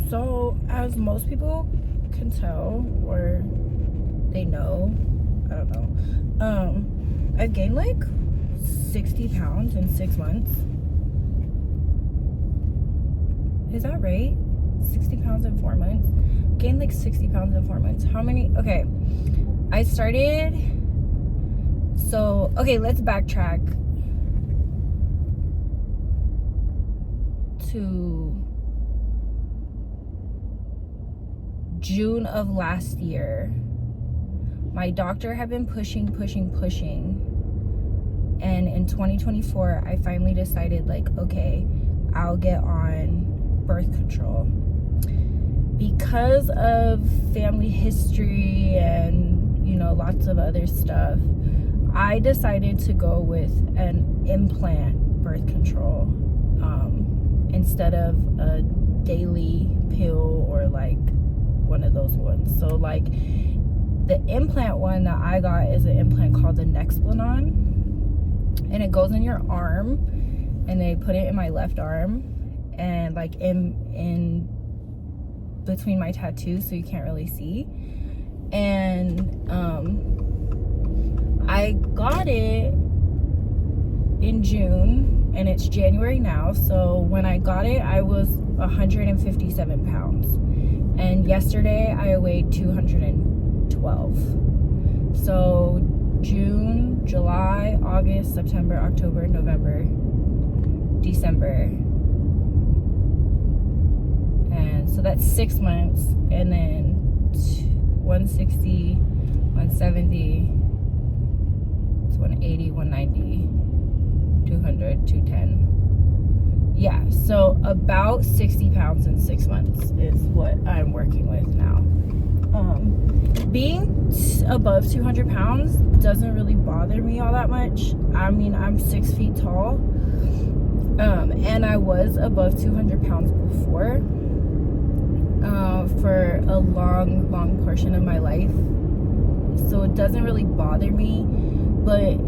So, as most people can tell, or they know, I don't know, I've gained like 60 pounds in 6 months. Is that right? 60 pounds in 4 months? Gained like 60 pounds in 4 months. How many? Okay. I started. So, okay, let's backtrack to June of last year. My doctor had been pushing. And in 2024, I finally decided, like, okay, I'll get on birth control. Because of family history and, you know, lots of other stuff, I decided to go with an implant birth control instead of a daily pill or like one of those ones. So like the implant one that I got is an implant called the Nexplanon, and it goes in your arm, and they put it in my left arm and like in between my tattoos, so you can't really see. And I got it in June and it's January now. So when I got it, I was 157 pounds, and yesterday I weighed 212. So June, July, August, September, October, November, December, and so that's 6 months. And then 160, 170, 180, 190, 200, 210. Yeah, so about 60 pounds in 6 months is what I'm working with now. Being above 200 pounds doesn't really bother me all that much. I mean, I'm 6 feet tall, and I was above 200 pounds before for a long portion of my life, so it doesn't really bother me. But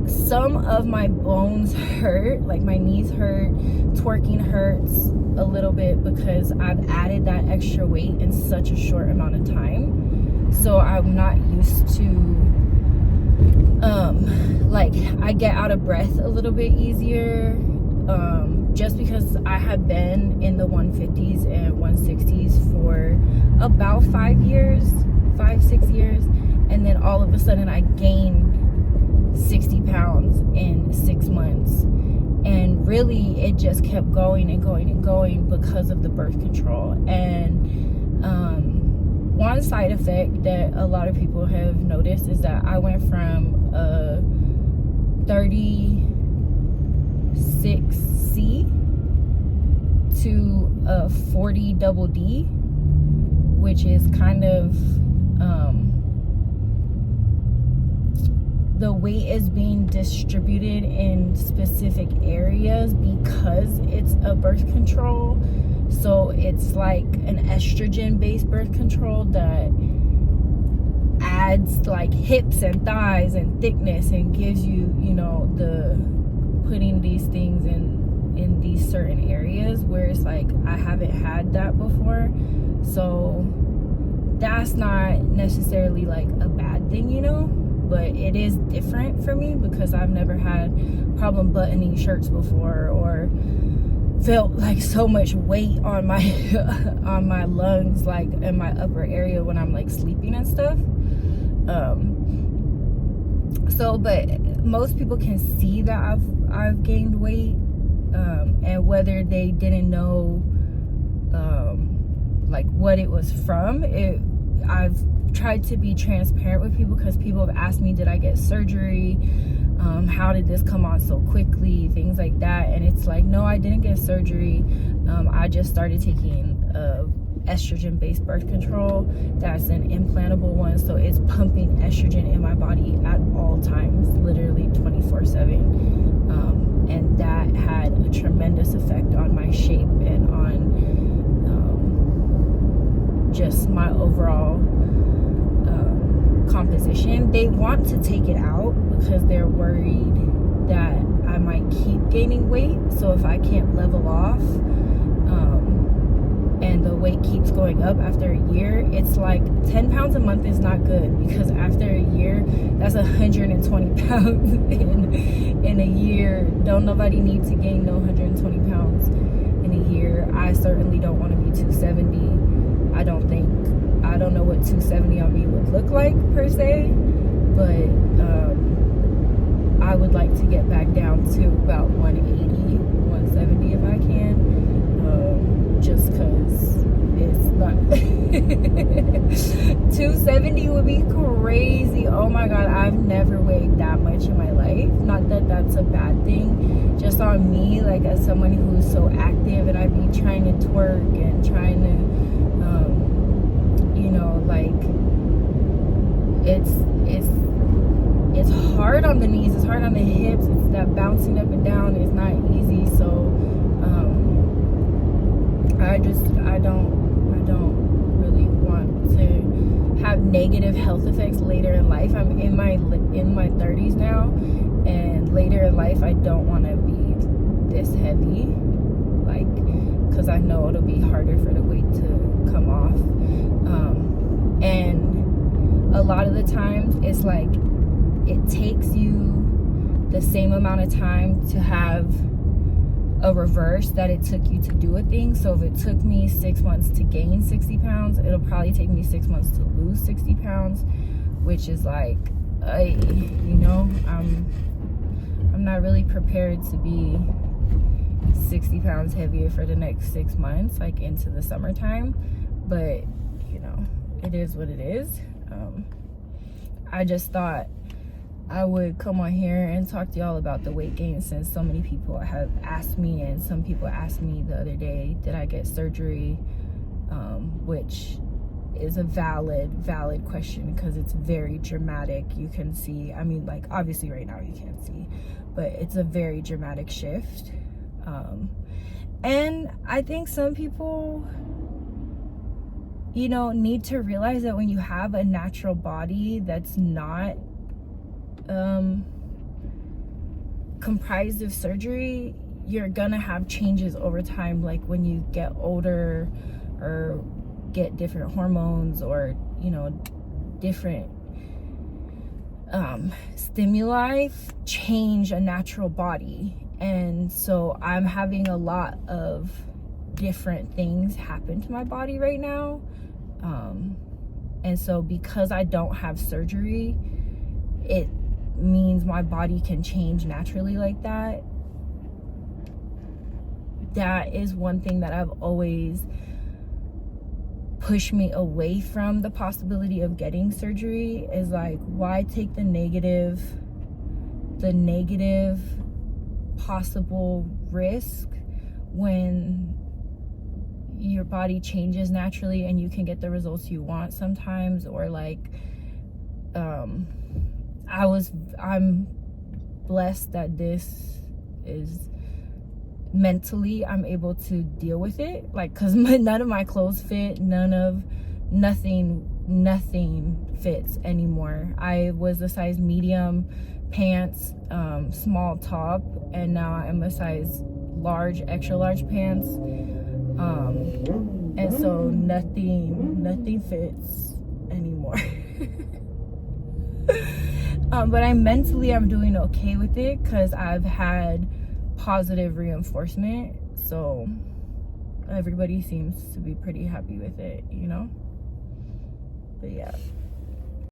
some of my bones hurt, like my knees hurt, twerking hurts a little bit because I've added that extra weight in such a short amount of time. So I'm not used to like I get out of breath a little bit easier, just because I have been in the 150s and 160s for about 5 6 years, and then all of a sudden I gained 60 pounds in 6 months, and really it just kept going because of the birth control. And one side effect that a lot of people have noticed is that I went from a 36C to a 40 double D, which is kind of the weight is being distributed in specific areas because it's a birth control. So it's like an estrogen based birth control that adds like hips and thighs and thickness and gives you, you know, the putting these things in these certain areas where it's like I haven't had that before. So that's not necessarily like a bad thing, you know, but it is different for me because I've never had problem buttoning shirts before or felt like so much weight on my on my lungs, like in my upper area when I'm like sleeping and stuff. So but most people can see that I've gained weight, and whether they didn't know like what it was from, I've tried to be transparent with people because people have asked me, did I get surgery? How did this come on so quickly? Things like that. And it's like, no, I didn't get surgery. I just started taking estrogen based birth control. That's an implantable one, so it's pumping estrogen in my body at all times, literally 24/7. And that had a tremendous effect on my shape and on just my overall composition. They want to take it out because they're worried that I might keep gaining weight. So if I can't level off, and the weight keeps going up after a year, it's like 10 pounds a month is not good, because after a year, that's 120 pounds in a year. Don't nobody need to gain no 120 pounds in a year. I certainly don't want to be 270. I don't know what 270 on me would look like per se, but I would like to get back down to about 180, 170 if I can, just because it's not 270 would be crazy. Oh my god, I've never weighed that much in my life. Not that that's a bad thing, just on me, like as someone who's so active, and I be trying to twerk and trying to you know, like it's hard on the knees, it's hard on the hips, it's that bouncing up and down is not easy. So I don't really want to have negative health effects later in life. I'm in my 30s now, and later in life I don't want to be this heavy, like, because I know it'll be harder for the weight to come off. And a lot of the times it's like it takes you the same amount of time to have a reverse that it took you to do a thing. So if it took me 6 months to gain 60 pounds, it'll probably take me 6 months to lose 60 pounds, which is like, you know, I'm not really prepared to be 60 pounds heavier for the next 6 months, like into the summertime. But you know, it is what it is. I just thought I would come on here and talk to y'all about the weight gain, since so many people have asked me, and some people asked me the other day, did I get surgery? Which is a valid question, because it's very dramatic. You can see, I mean, like, obviously right now you can't see, but it's a very dramatic shift. And I think some people, you know, need to realize that when you have a natural body that's not comprised of surgery, you're gonna have changes over time, like when you get older or get different hormones, or you know, different stimuli change a natural body. And so I'm having a lot of different things happen to my body right now, and so because I don't have surgery, it means my body can change naturally like that. That is one thing that I've always pushed me away from the possibility of getting surgery, is like, why take the negative possible risk when your body changes naturally and you can get the results you want sometimes. Or like, I'm blessed that this is mentally I'm able to deal with it, like, because none of my clothes fit, nothing fits anymore. I was a size medium pants, small top, and now I'm a size large, extra large pants, and so nothing fits anymore. But I'm doing okay with it, because I've had positive reinforcement, so everybody seems to be pretty happy with it, you know. But yeah.